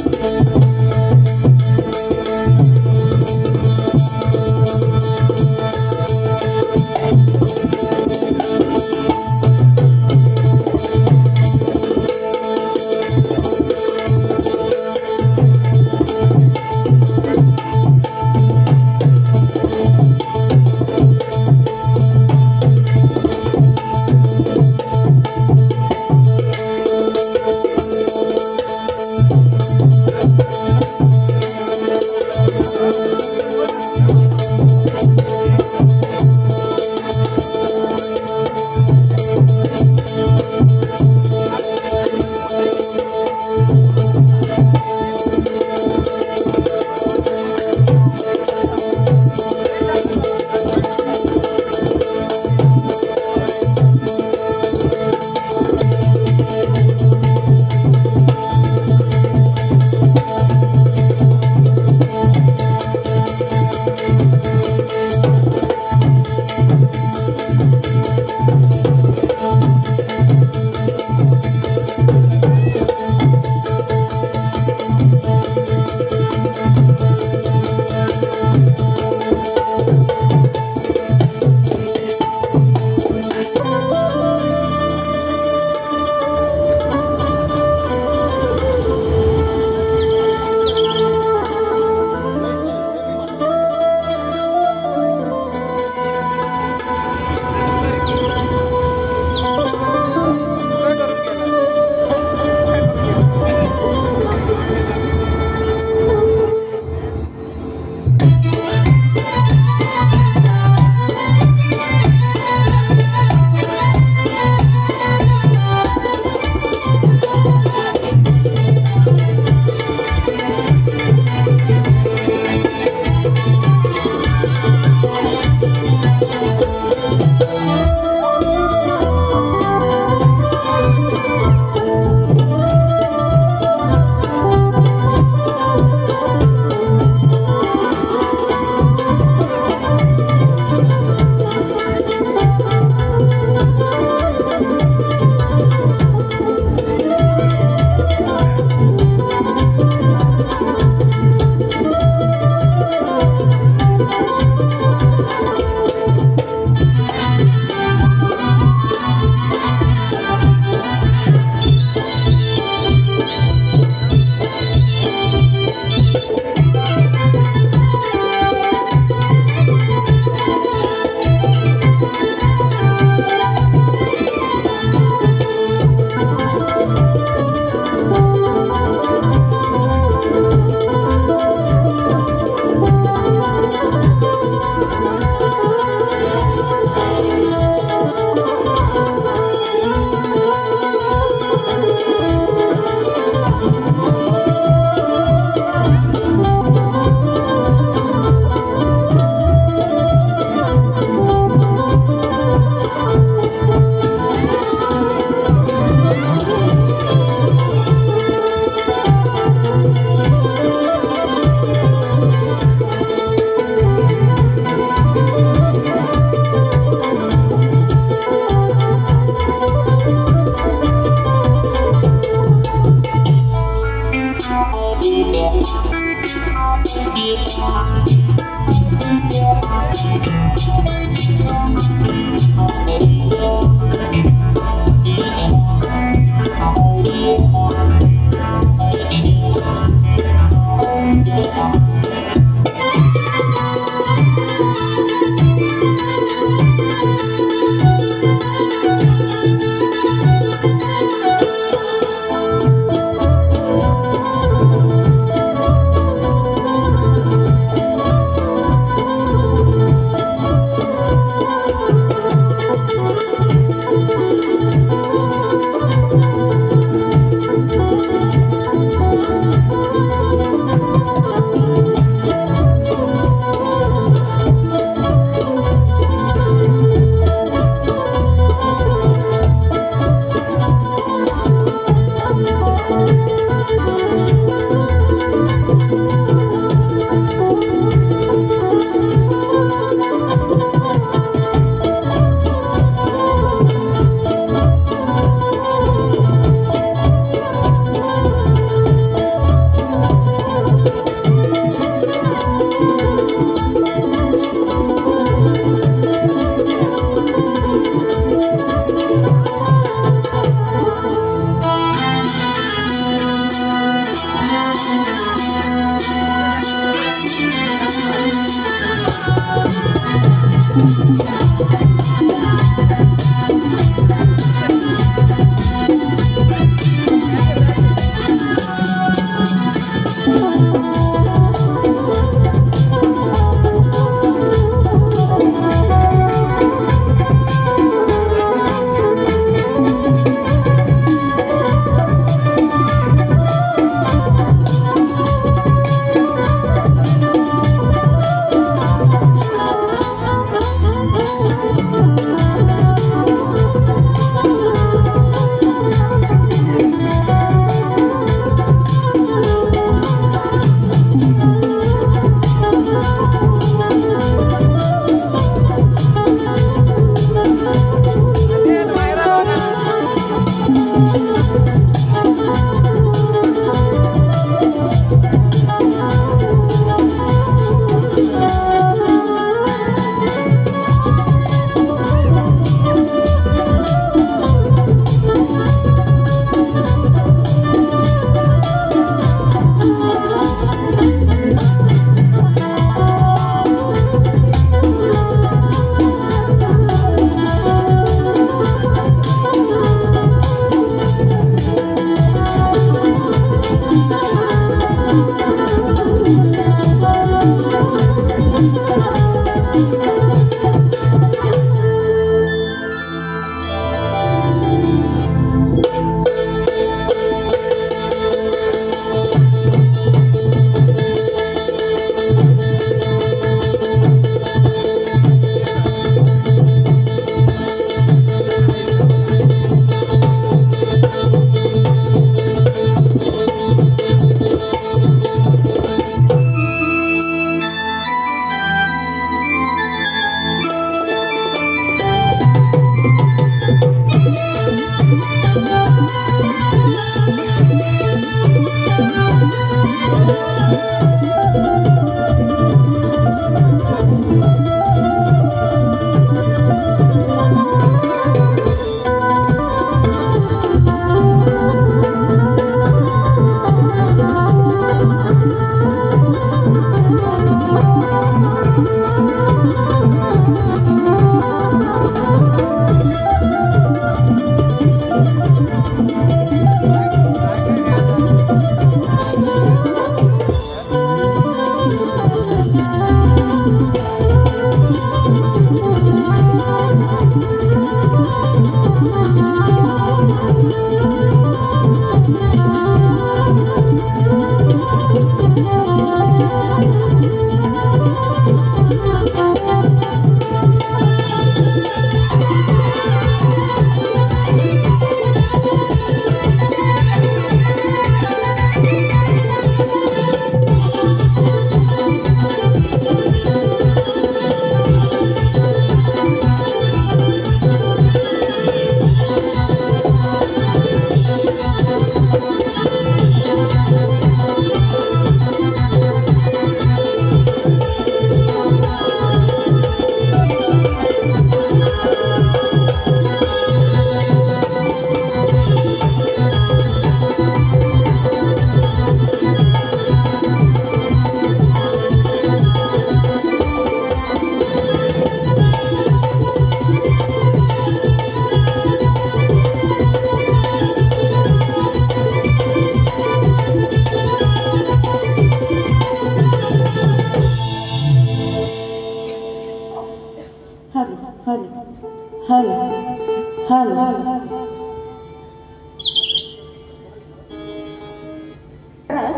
Thank you.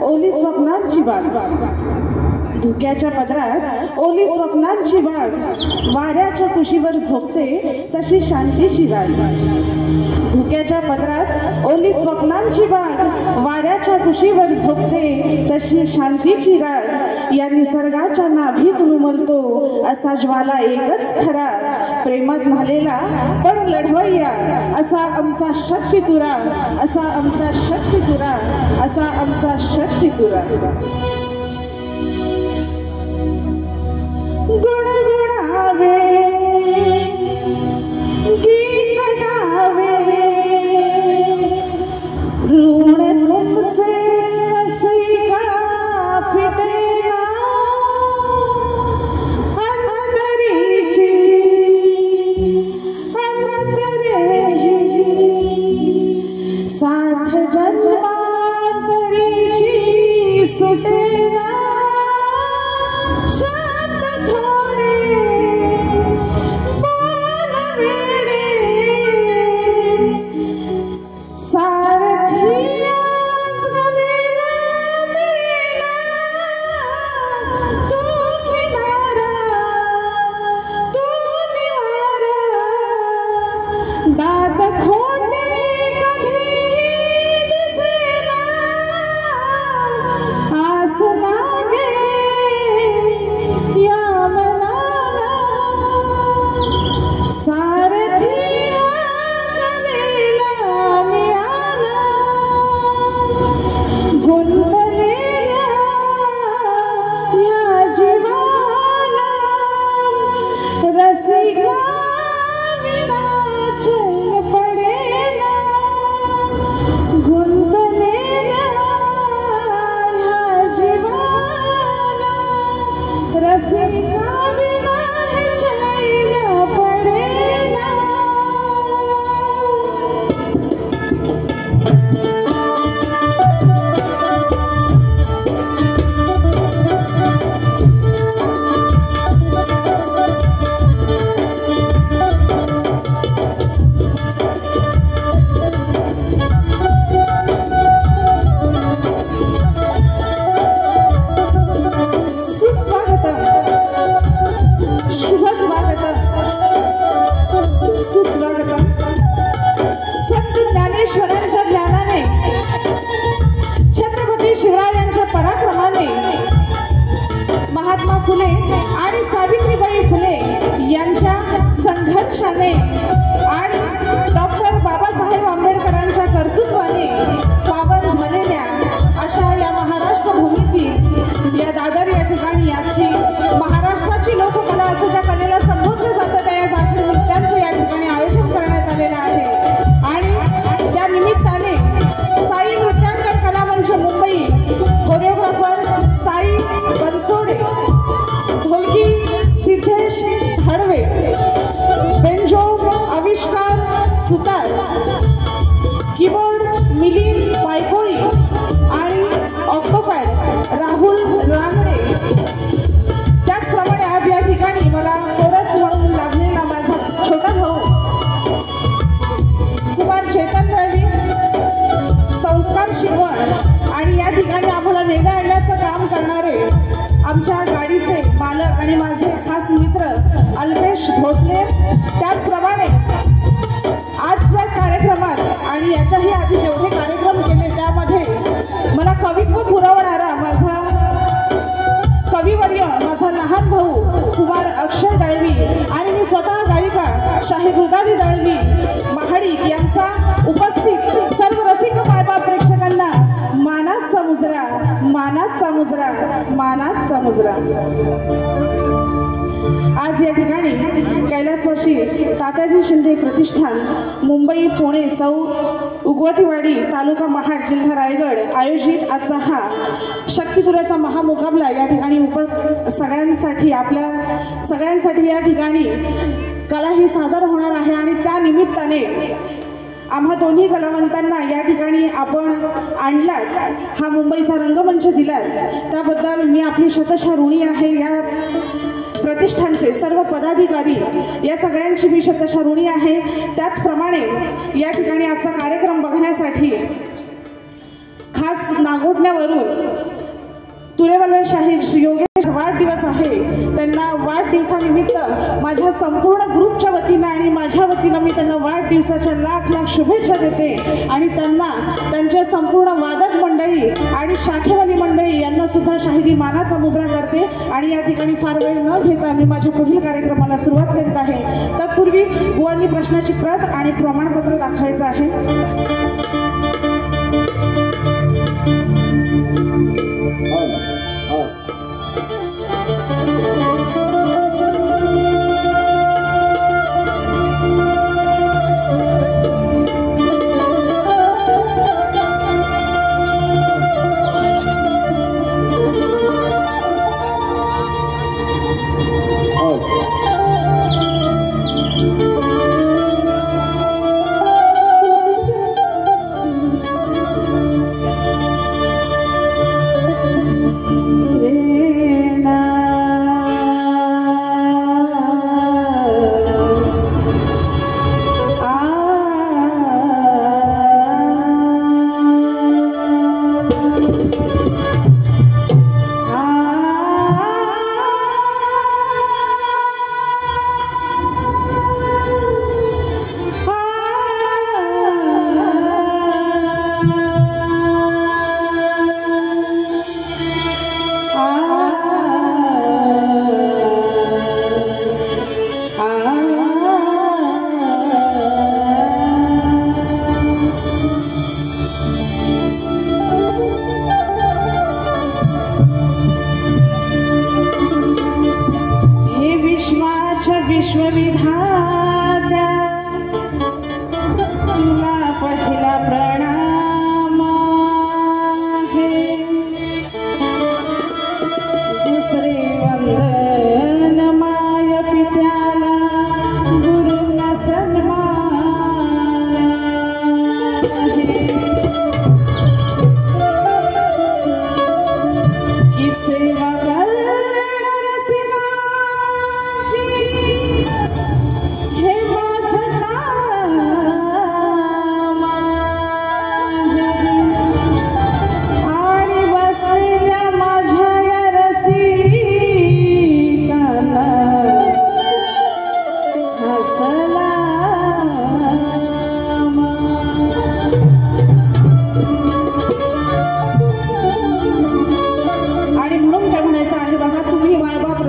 ओली स्वप्नांची बाग, धुक्याच्या पदरात ओली स्वप्नांची बाग, वाऱ्याच्या कुशीवर झोपते तशी शांतीची राग। धुक्याच्या पदरात ओली स्वप्नांची बाग, वाऱ्याच्या कुशीवर झोपते तशी शांतीची राग। या निसर्गाच्या नाभीत उमलतो असा ज्वाला एकच खरा, प्रेमात झालेला पण लढवय्या असा आमचा शक्ती तुरा, असा आमचा शक्ती तुरा, असा आमचा शक्ती तुरा। गुणगुणावे गीत गावे ऋण तुमचे असे का फिटेना, अंतरीची रसिका बिना है चलना पड़ेगा। संत ज्ञानेश्वरांच्या ज्ञानाने, छत्रपती शिवरायांच्या पराक्रमाने, महात्मा फुले आणि सावित्रीबाई फुले यांच्या संघर्षाने आणि डॉक्टर बाबासाहेब आंबेडकरांच्या कर्तृत्वाने पावन झालेल्या अशा या महाराष्ट्र भूमीतील या दादर या ठिकाणी आजची महाराष्ट्राची लोककला असं ज्या कलेला संबोधलं जातं त्या जाखड नृत्यांचं या ठिकाणी आयोजन करण्यात आलेलं आहे। आणि त्या निमित्ताने साई नृत्यांकन कलामंच मुंबई, कोरिओग्राफर साई बनसोडे, ढोलकी सिद्धेश हडवे, बेंजो आविष्कार सुतार, कीबोर्ड मिलिंद पायकोळी आणि ऑक्टोपॅड राहुल रांगडे। त्याचप्रमाणे आज या ठिकाणी मला कोरस म्हणून लागलेला माझा छोटा भाऊ कुमार चेतन रवी, संस्कार शिकवण आणि या ठिकाणी आम्हाला नेणं आणण्याचं काम करणारे आमच्या गाडीचे मालक आणि माझे खास मित्र अल्पेश भोसले। त्याचप्रमाणे आजच्या कार्यक्रमात आणि याच्याही आधी जेवढे कार्यक्रम केले त्यामध्ये मला कवित्व पुरवणारा माझा कविवर्य, माझा लहान भाऊ कुमार अक्षय दळवी आणि मी स्वतः गायिका शाहीरुदावी दळवी महाडिक यांचा उपस्थित सर्व रसिक मायबाप प्रेक्षकांना मानाचा मुजरा, मानाचा मुजरा, मानाचा मुजरा। आज या ठिकाणी कैलासवासी तात्याजी शिंदे प्रतिष्ठान मुंबई पुणे सौ उगवतीवाडी तालुका महाड जिल्हा रायगड आयोजित आजचा हा शक्तिपुराचा महामुकाबला या ठिकाणी सगळ्यांसाठी आपल्या सगळ्यांसाठी या ठिकाणी कला ही सादर होणार आहे। आणि त्या निमित्ताने आम्हा दोन्ही कलावंतांना या ठिकाणी आपण आणलात, हा मुंबईचा रंगमंच दिलात त्याबद्दल मी आपली शतशः ऋणी आहे। या प्रतिष्ठानचे सर्व पदाधिकारी या सगळ्यांची मी शतशः ऋणी आहे। त्याचप्रमाणे या ठिकाणी आजचा कार्यक्रम बघण्यासाठी खास नागोठण्यावरून तुरेवाले शाहीर श्री योगेश वाढदिवस आहे, त्यांना वाढदिवसानिमित्त माझ्या संपूर्ण ग्रुपच्या वतीनं आणि माझ्या वतीनं मी त्यांना वाढदिवसाच्या लाख लाख शुभेच्छा देते। आणि त्यांना त्यांच्या संपूर्ण वादक मंडळी आणि शाखेवाली मंडळी यांना सुद्धा शाहिदी मानाचा मुजरा करते। आणि या ठिकाणी फार वेळ न घेता मी माझ्या पुढील कार्यक्रमाला सुरुवात करीत आहे। तत्पूर्वी बुवांनी प्रश्नाची प्रत आणि प्रमाणपत्र दाखवायचं आहे। विश्वविधात्या तुला पहिला प्रणाम आहे, दुसरे वंदन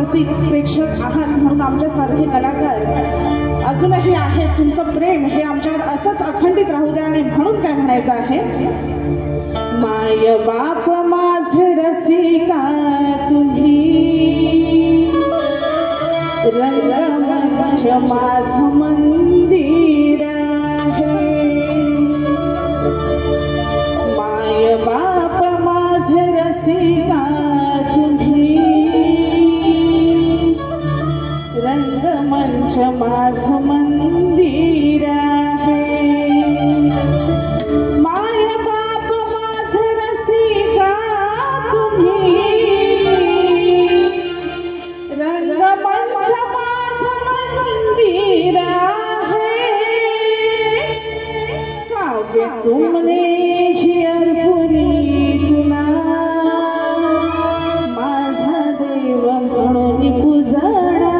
रसिक प्रेक्षक आहात म्हणून आमच्यासारखे कलाकार अजूनही आहेत. तुमचं प्रेम हे आमच्यावर असंच अखंडित राहू द्या. आणि म्हणून काय म्हणायचं आहे, माय बाप माझे रसिका तुम्ही, रंगमंच माझं मंदिर आहे. माय बाप माझे रसिका तुम्ही, रंगमंच माझं मंदिर आहे. माय बाप माझे रसिका तुम्ही, रंगमंच माझं मंदिर आहे. काव्य सुमने ही अर्पुनी तुला, माझा देव म्हणून पूजणार आहे.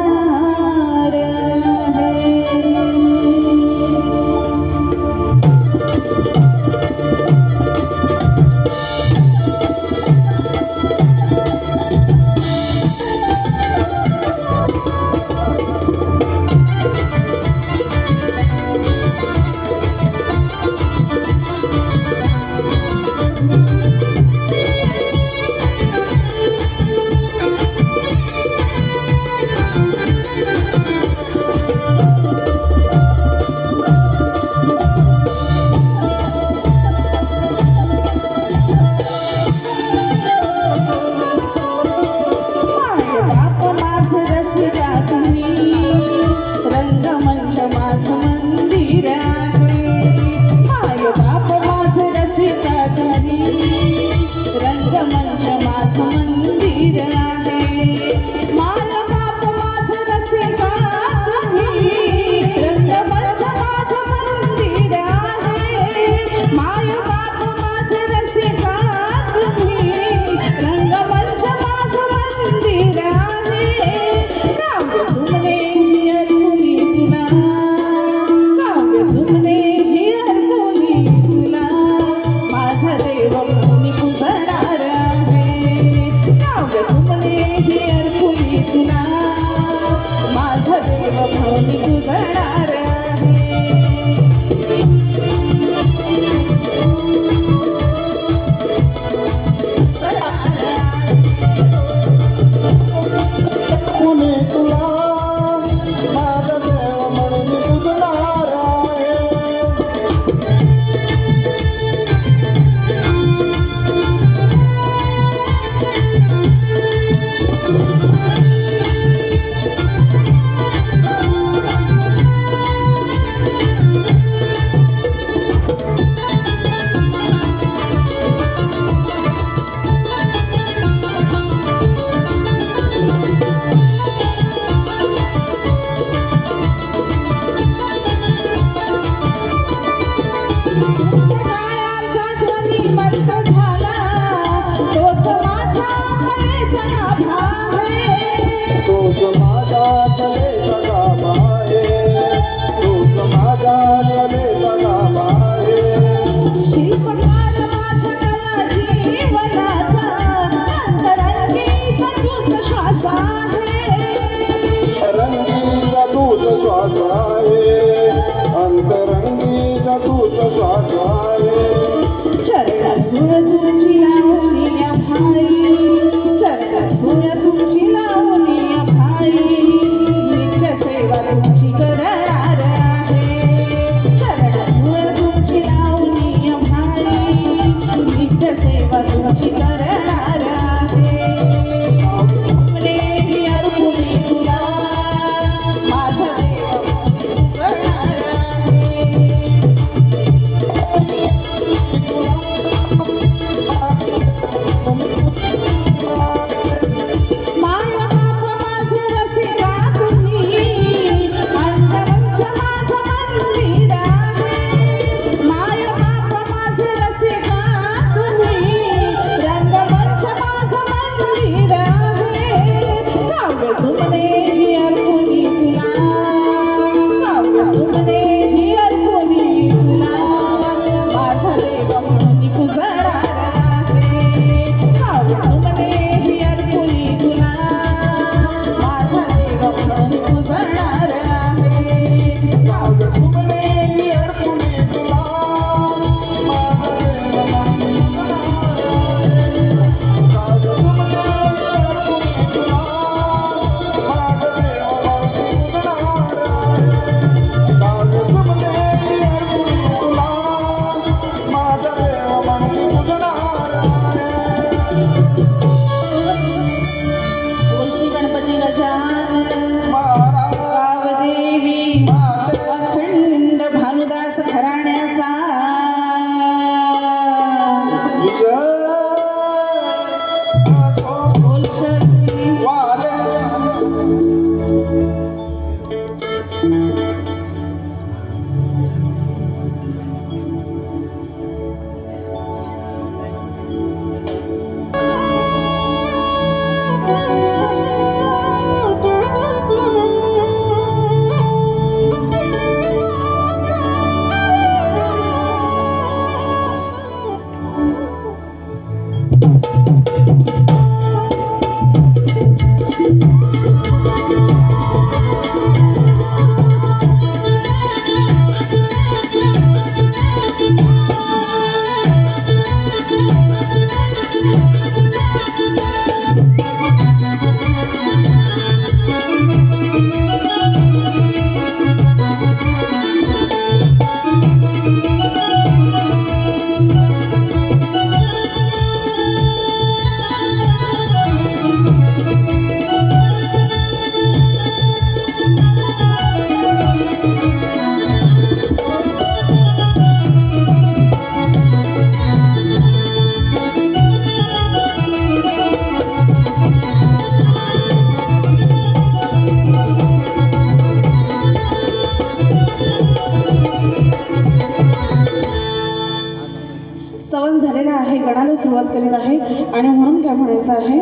स्तवन झालेला आहे, गणाला सुरुवात करीत आहे आणि म्हणून काय म्हणायचं आहे,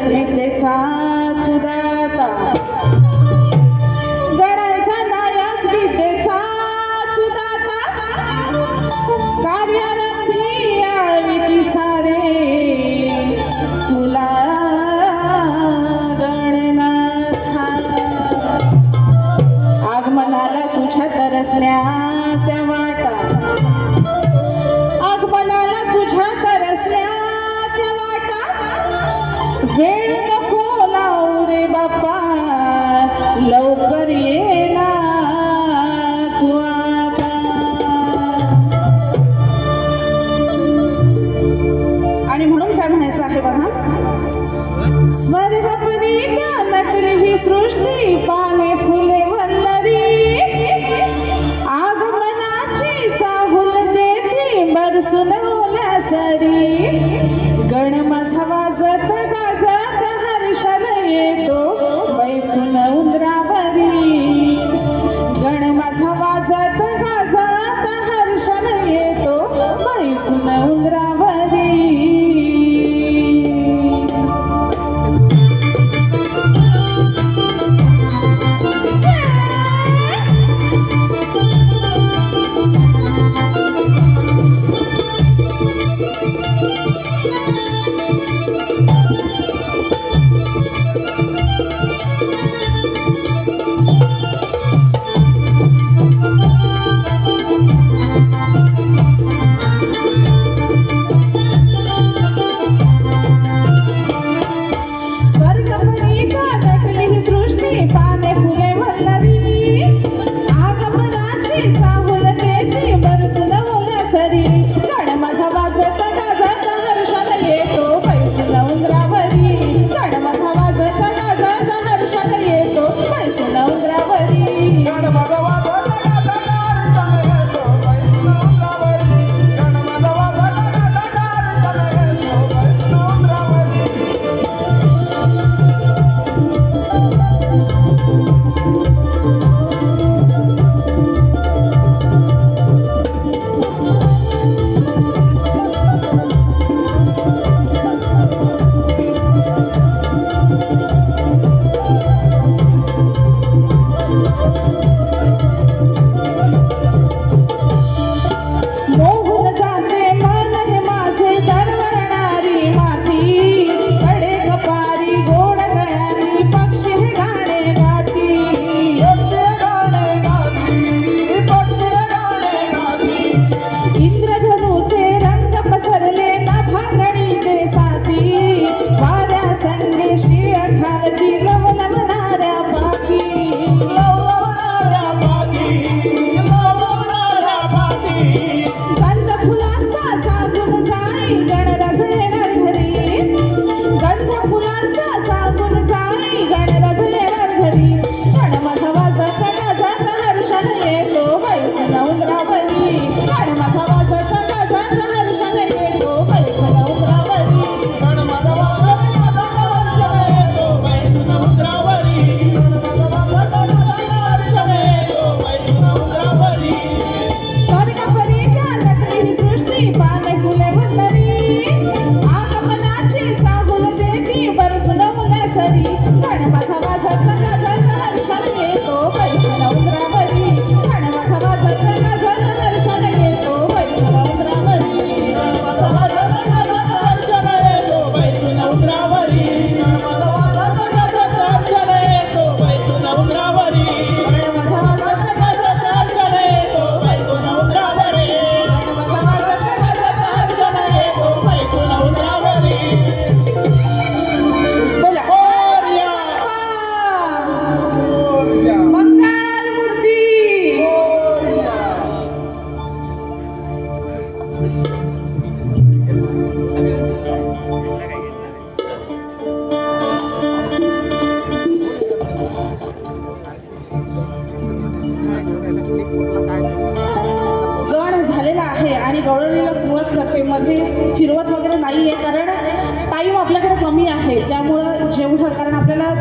विद्येचा तुदाता, गणांचा नायक विद्येचा तुदाता, कार्यारंभी यावी सारे तुला गणनाथा, आगमनाला तुझ्या तरसल्या त्या वाटा, आगमनाला तुझ्या तरसल्या त्या वाटा, वेळ नको लावू रे बाप्पा, लवकर ये ना तू आता. आणि म्हणून काय म्हणायचं आहे बघा, स्वर्गपरीत नटली ही सृष्टी, पाने फुले वल्लरी, आगमनाची चाहूल देती बरसून ओल्या सरी, गण माझा वाजत गाजत हर्षल येतो बैसून उंदरावरी, गण माझा वाजत गाजत हर्षल येतो बैसून उंदरावरी.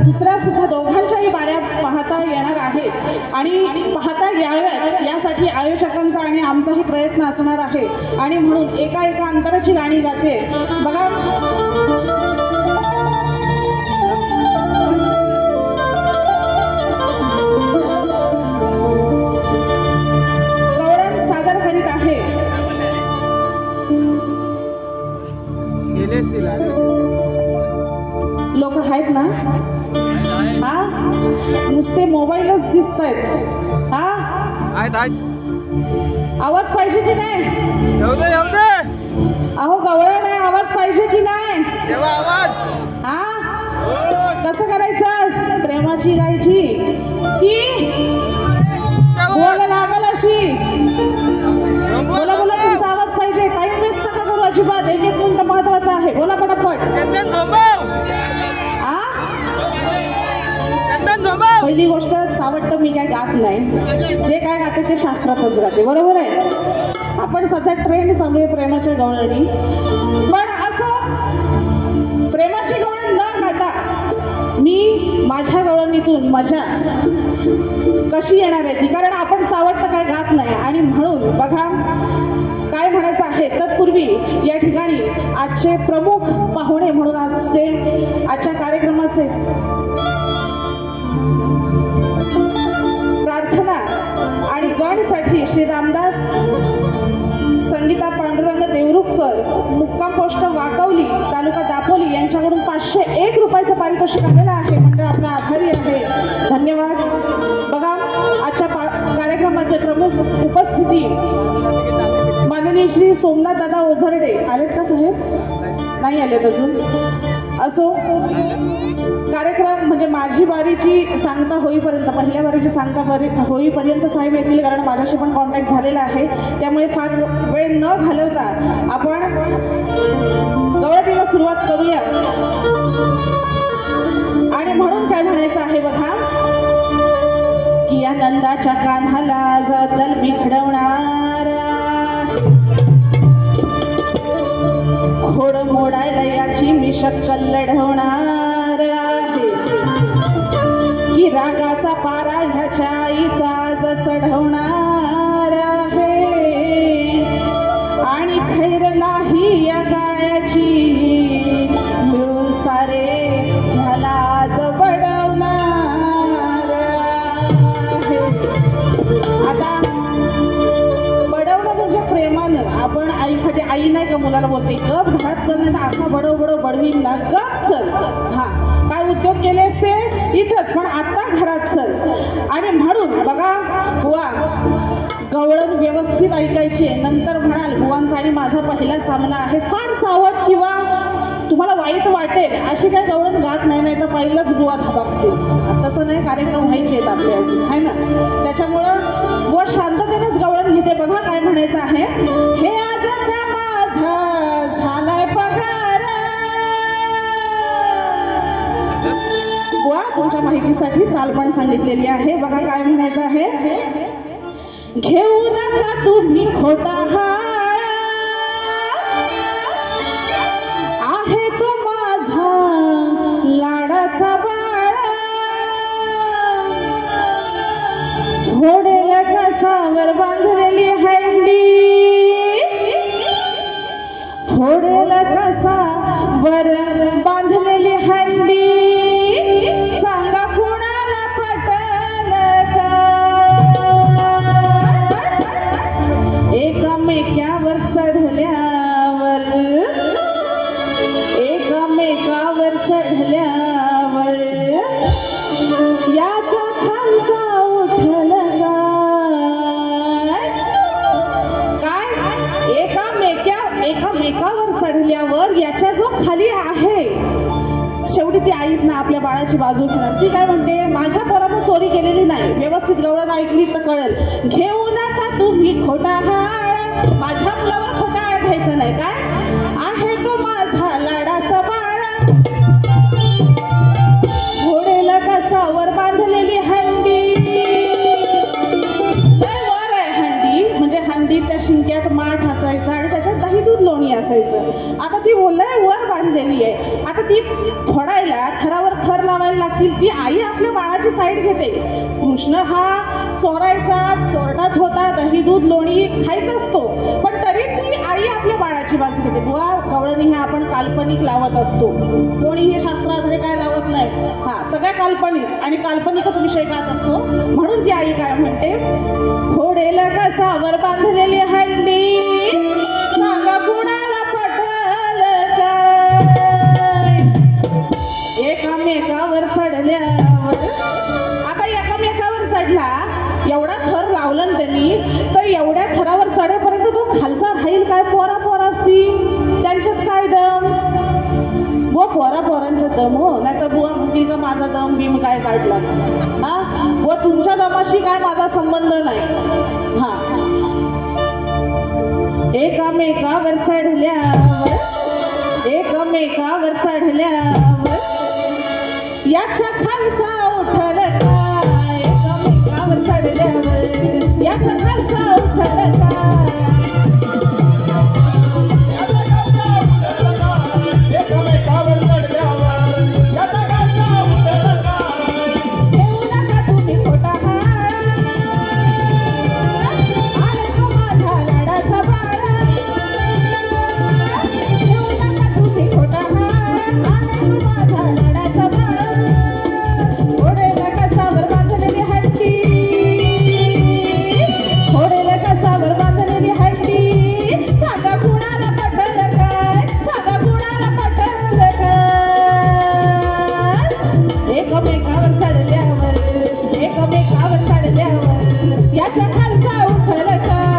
दुसऱ्या सुद्धा दोघांच्याही बाऱ्या पाहता येणार आहेत आणि पाहता याव्यात यासाठी आयोजकांचा आणि आमचाही प्रयत्न असणार आहे आणि म्हणून एका अंतराची गाणी गाते बघा. गौरव सादर करीत आहे लोक आहेत ना, हा नुसते मोबाईलच दिसत आहेत. हा आवाज पाहिजे की नाही? अहो गवळण आहे, आवाज पाहिजे की नाही? हा कसं करायचं? प्रेमाची गायची की बोला लागल अशी? बोला बोला, तुमचा आवाज पाहिजे. टाइम वेस्ट नका करू अजिबात, एक मिनिट महत्वाचा आहे. बोला पटापट. पहिली गोष्ट, चावट मी काय गात नाही, जे काय गाते ते शास्त्रातच गाते, बरोबर आहे. आपण सध्या ट्रेंड चालू आहे प्रेमाच्या गवळणी, पण असं प्रेमाची गवळण न गाता मी माझ्या गवळणीतून मजा कशी येणार आहे ती, कारण आपण चावट काय गात नाही. आणि म्हणून बघा काय म्हणायचं आहे. तत्पूर्वी या ठिकाणी आजचे प्रमुख पाहुणे म्हणून आजच्या कार्यक्रमाचे प्रार्थना आणि गणसाठी श्री रामदास संगीता पांडुरंग देवरुखकर, मुक्काम पोस्ट वाकवली, तालुका दापोली यांच्याकडून 501 रुपयाचं पारितोषिक आलेलं आहे. म्हणजे आपला आभारी आहे, धन्यवाद. बघा आजच्या कार्यक्रमाचे प्रमुख उपस्थिती माननीय श्री सोमनाथ दादा ओझरडे. आलेत का साहेब? नाही आलेत अजून. असो, कार्यक्रम म्हणजे माझी बारीची सांगता होईपर्यंत, पहिल्या बारीची सांगता होईपर्यंत साहेब येतील, कारण माझ्याशी पण कॉन्टॅक्ट झालेला आहे. त्यामुळे फार वेळ न घालवता आपण गवळणीला सुरुवात करूया. आणि म्हणून काय म्हणायचं आहे बघा की या नंदाच्या कान्हाला जल बिघडवणारा, खोड मोडायला याची मी शक्कल लढवणार आहे, की रागाचा पारा ह्याच्या आईचा चढवणार आहे, आणि खैर नाही या काळाची मिळून सारे ह्याला आज बडवणार आहे. आता बडवणं म्हणजे प्रेमानं. आपण एखादी आई नाही का मुलाला बोलते गप घरात चल, नाही तर असा बडव बडवीन ना, गप चल. हा काय उद्योग केले असते इथंच, पण आता घरात चल. आणि म्हणून बघा बुवा, गवळण व्यवस्थित ऐकायची. नंतर म्हणाल बुवांचा आणि माझा पहिला सामना आहे, फार चावट किंवा तुम्हाला वाईट वाटेल अशी काय गवळण गात नाही, नाही तर पहिलंच बुवा धबाकतील. तसं नाही, कार्यक्रम व्हायचे आहेत आपले अजून, आहे ना. त्याच्यामुळं बुवा शांततेनेच गवळण घेते. बघा काय म्हणायचं आहे. हे आजचा माझा झालाय पगार, बुवा तुमच्या माहितीसाठी चालपण सांगितलेली आहे. बघा काय म्हणायचं आहे. घेऊ नका तुम्ही खोटा हार, आहे तो माझा लाडाचा बाळ, फोडेल कसावर बांधलेली हंडी, फोडेल कसावर बांधलेली हंडी, सांगा कुणाला पटल का, एकामेकावर चढल्यावर, एकामेकावर चढल्यावर याच्या खालचा उठल काय, एकामेकावर चढल्यावर याच्या जो खाली आहे, शेवटी ती आईच ना आपल्या बाळाची बाजू घेणार. ती काय म्हणते, माझ्या पोरानं चोरी केलेली नाही, व्यवस्थित गवळण ऐकली तर कळेल. घेऊ नका तुम्ही खोटा हाळ, माझ्या मुलावर खोटा हाळ घ्यायचं नाही. काय आहे तो माझा लाडाचा बाळ, घोडेला कसावर बांधलेली हंडी, वर आहे हंडी, म्हणजे हंडी त्या शिंक्यात माठ असायचा आणि त्याच्यात दही दूध लोणी असायचं. आता ती बोललाय वर बांधलेली आहे. आता ती थोडायला थरावर थर लावायला लागतील ती आई आपल्या बाळाची साईड घेते. कृष्ण हा चोरटाच होता, दही दूध लोणी खायचा असतो, पण तरी ती आई आपल्या बाळाची बाजू घेते. बुवा गवळणी हे आपण काल्पनिक लावत असतो, कोणी हे शास्त्राधारे काय लावत नाही. हा सगळ्या काल्पनिक आणि काल्पनिकच विषय गात असतो. म्हणून ती आई काय म्हणते, फोडेल कसावर बांधलेली हंडी, सांगा कुणाला पटल काय. एकामेकावर चढल्यावर, आता एकामेकावर चढला, एवढा थर लावला ना त्यांनी, तर एवढ्या थरावर चढेपर्यंत तो खालचा राहील काय. पोरा असती त्यांच्यात काय दम. बुवा पोरांच्या दम हो, नाही तर बुवा म्हणतील का माझा दम बिम काय काढला. हा बुवा तुमच्या दमाशी काय माझा संबंध नाही. हा एकामेकावर चढल्यावर याच्या खालचा उठल काय. एकामेकावर चढल्यावर याच्या खालचा उठल काय. एकमेकावर चढल्यावर याच्या खालचा उठल काय. एकमेकावर चढल्यावर याच्या खालचा उठल काय.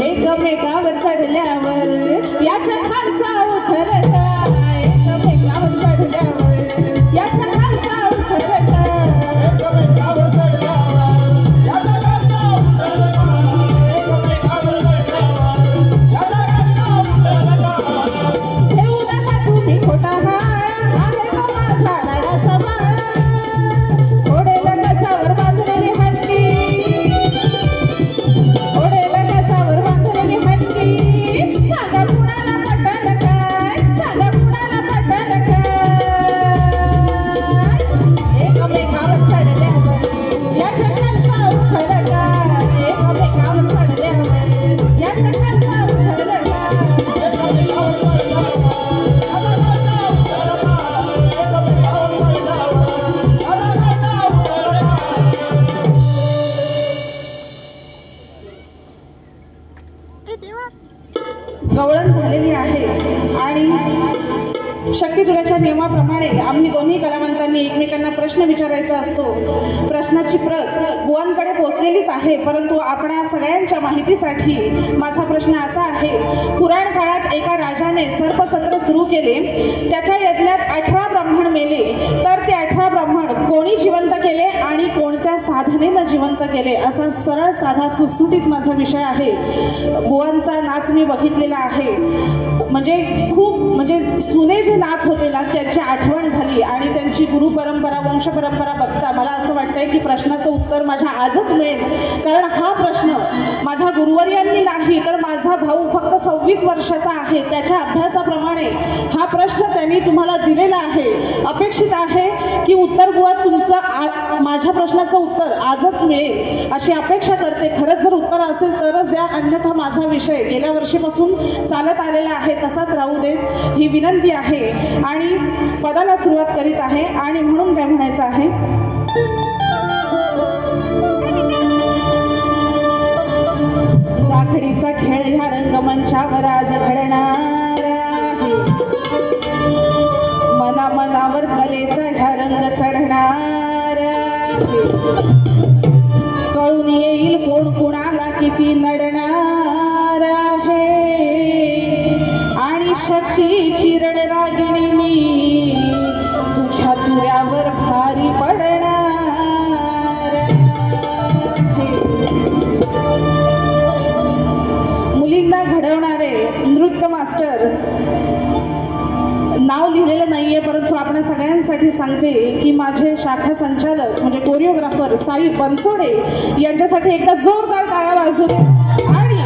एकमेकावर चढल्यावर याच्या खालचा उठल काय. एकमेकावर चढल्यावर याच्या खालचा उठल काय. येऊ नका तुम्ही खोटा हाळ, आहे तो माझा लाडाचा बाळ. थोडेला कसावर बांधलेली हंडी, थोडेला कसावर बांधलेली हंडी. सांगा कुणाला पटल काय, सांगा कुणाला पटल काय. एकमेकावर चढल्यावर याच्या खालचा उठल काय. एकमेकावर चढल्यावर याच्या खालचा उठल काय. एकमेकावर चढल्यावर याच्या खालचा उठल काय. एकमेकावर चढल्यावर याच्या खालचा उठल काय. गवळण झालेली आहे आणि शक्तिजुराच्या नियमाप्रमाणे आम्ही दोन्ही कलावंतांनी एकमेकांना प्रश्न विचारायचा असतो. प्रश्नाची प्रत बुवांकडे पोहोचलेलीच आहे, परंतु आपणा सगळ्यांच्या माहितीसाठी माझा प्रश्न असा आहे. पुराण काळात एका राजाने सर्पसत्र सुरू केले. त्याच्या यज्ञात 18 ब्राह्मण मेले. तर ते 18 ब्राह्मण कोणी जिवंत केले आणि कोणत्या साधनेनं जिवंत केले, असा सरळ साधा सुटसुटीत माझा विषय आहे. बुवांचा नाच मी बघितलेला आहे. म्हणजे खूप जुने जे नाच होते ना त्यांची आठवण झाली आणि त्यांची गुरु परंपरा वंश परंपरा बघता मला असं वाटतंय की प्रश्नाचं उत्तर माझ्या आजच मिळेल. कारण हा प्रश्न माझ्या गुरुवर्यांनी नाही तर माझा भाऊ फक्त 26 वर्षाचा आहे त्याच्या अभ्यासाप्रमाणे हा प्रश्न त्यांनी तुम्हाला दिलेला आहे. अपेक्षित आहे की उत्तर बुवा तुमचं माझ्या प्रश्नाचं उत्तर आजच मिळेल अशी अपेक्षा करते. खरंच जर उत्तर असेल तरच द्या, अन्यथा माझा विषय गेल्या वर्षीपासून चालत आलेला आहे तसाच राहू देत ही विनंती आहे. आणि पदाला सुरुवात करीत आहे आणि म्हणून काय म्हणायचं आहे, जाखडीचा खेळ ह्या रंगमंचावर आज घडणार आहे. मनामनावर कलेचा ह्या रंग चढणार आहे. कळून येईल कोण कुणाला किती नडणार आहे. आणि शक्तीची रणरागिणी मी तुझ्या तुऱ्यावर भारी पडणार आहे. मुलींना घडवणारे नृत्य मास्टर, नाव लिहिलेलं नाहीये परंतु आपण सगळ्यांसाठी सांगते की माझे शाखा संचालक म्हणजे कोरिओग्राफर साई बनसोडे यांच्यासाठी एकदा जोरदार टाळ्या वाजू दे. आणि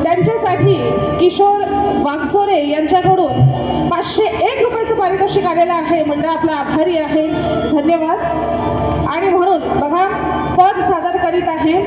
त्यांच्यासाठी किशोर वागसोरे यांच्याकडून 501 रुपयाचं पारितोषिक आलेलं आहे. मंडळ आपला आभारी आहे, धन्यवाद. आणि म्हणून बघा पद सादर करीत आहे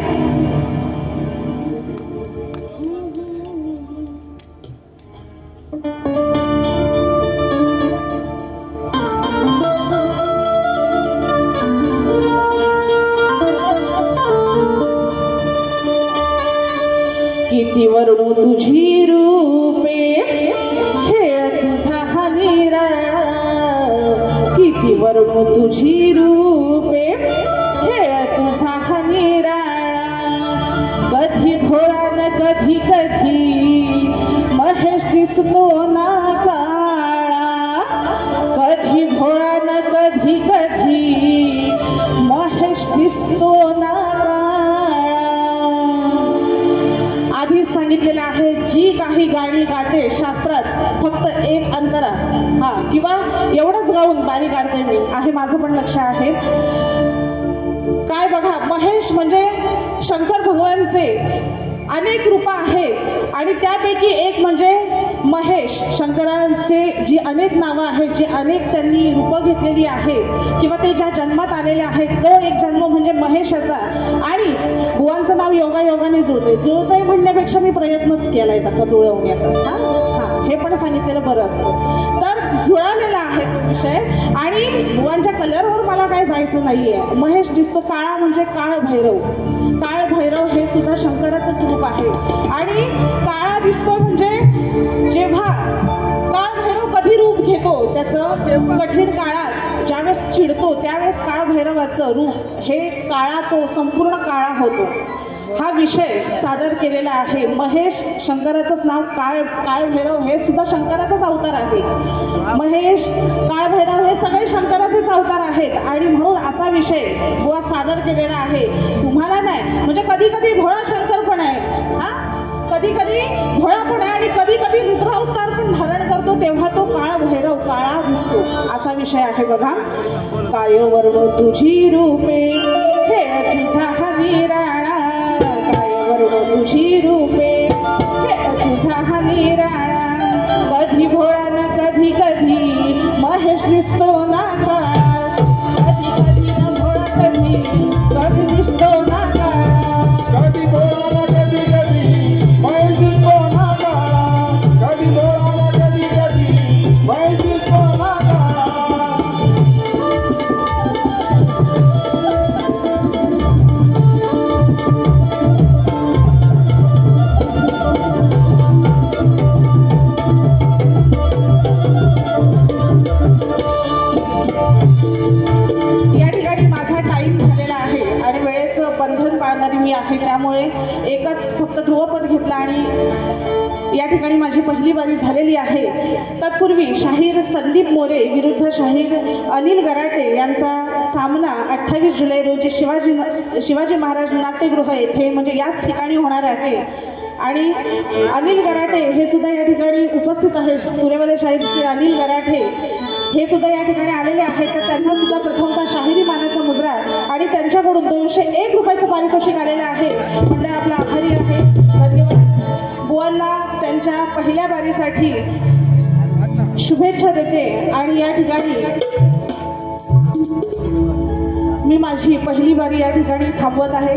किती वर्णू तुझी रूपे खेळ तुझा हा निराळा. किती वर्णू तुझी रूपे खेळ तुझा हा निराळा. कधी भोळा न कधी कधी महेश दिसतो ना काळा. कधी भोळा न कधी कधी महेश दिसतो ना काळा. आधीच सांगितलेलं आहे जी काही गाणी गाते शास्त्रात फक्त एक अंतरा किंवा एवढंच गाऊन बारी काढते मी आहे, माझं पण लक्ष आहे. काय बघा, महेश म्हणजे शंकर भगवानचे अनेक रूप आहेत आणि त्यापैकी एक म्हणजे महेश. शंकरांचे जी अनेक नावं आहेत, जी अनेक त्यांनी रूपं घेतलेली आहेत किंवा ते ज्या जन्मात आलेले आहेत, तो एक जन्म म्हणजे महेशाचा. आणि बुवांचं नाव योगायोगाने जुळतंय म्हणण्यापेक्षा मी प्रयत्नच केलाय तसा जुळवण्याचा. हे पण सांगितलेलं बरं असतं. तर जुळालेला आहे तो विषय. आणि बुवांच्या कलरवर मला काय जायचं नाहीये. महेश दिसतो काळा म्हणजे काळ भैरव. काळ भैरव हे सुद्धा शंकराचंच रूप आहे. आणि काळा दिसतो म्हणजे जेव्हा काळ भैरव कधी रूप घेतो त्याचं कठीण काळात ज्यावेळेस चिडतो त्यावेळेस काळ भैरवाचं रूप हे काळा, तो संपूर्ण काळा होतो. हा विषय सादर केलेला आहे. महेश शंकराचंच नाव. काळ भैरव हे सुद्धा शंकराचाच अवतार आहे. महेश, काळ भैरव हे सगळे शंकराचेच अवतार आहेत. आणि म्हणून असा विषय बुवा सादर केलेला आहे. तुम्हाला नाही म्हणजे कधी कधी भोळा शंकर पण आहे, कधी कधी भोळा पण आहे आणि कधी कधी रुद्र अवतार पण धारण करतो, तेव्हा तो काळ भैरव काळा दिसतो. असा विषय आहे बघा. काय वर्णू तुझी रूपे खेळ तुझा हा निराळा. तुझी रूपे तुझा हा निराळा. कधी भोळा न कधी कधी महेश दिसतो ना काळा. कधी कधी न भोळा कधी कधी दिसतो ना काळा. कधी भोळा न कधी कधी महेश दिसतो ना काळा. कधी भोळा न कधी कधी महेश दिसतो ना काळा. मी आहे त्यामुळे एकच फक्त ध्रुवपद घेतला आणि या ठिकाणी माझी पहिली बारी झालेली आहे. तत्पूर्वी शाहीर संदीप मोरे विरुद्ध शाहीर अनिल गराटे यांचा सामना 28 जुलै रोजी शिवाजी महाराज नाट्यगृह येथे म्हणजे याच ठिकाणी होणार आहे. आणि अनिल गराटे हे सुद्धा या ठिकाणी उपस्थित आहेत. तुरेवाले शाहीर श्री अनिल गराटे हे सुद्धा या ठिकाणी आलेले आहेत. तर त्यांना सुद्धा प्रथमतः शाहिरी मानाचा मुजरा आणि त्यांच्याकडून 201 रुपयाचं पारितोषिक आलेलं आहे. मंडळ आपला आभारी आहे, धन्यवाद. बुवांना त्यांच्या पहिल्या बारीसाठी शुभेच्छा देते आणि या ठिकाणी मी माझी पहिली बारी या ठिकाणी थांबवत आहे.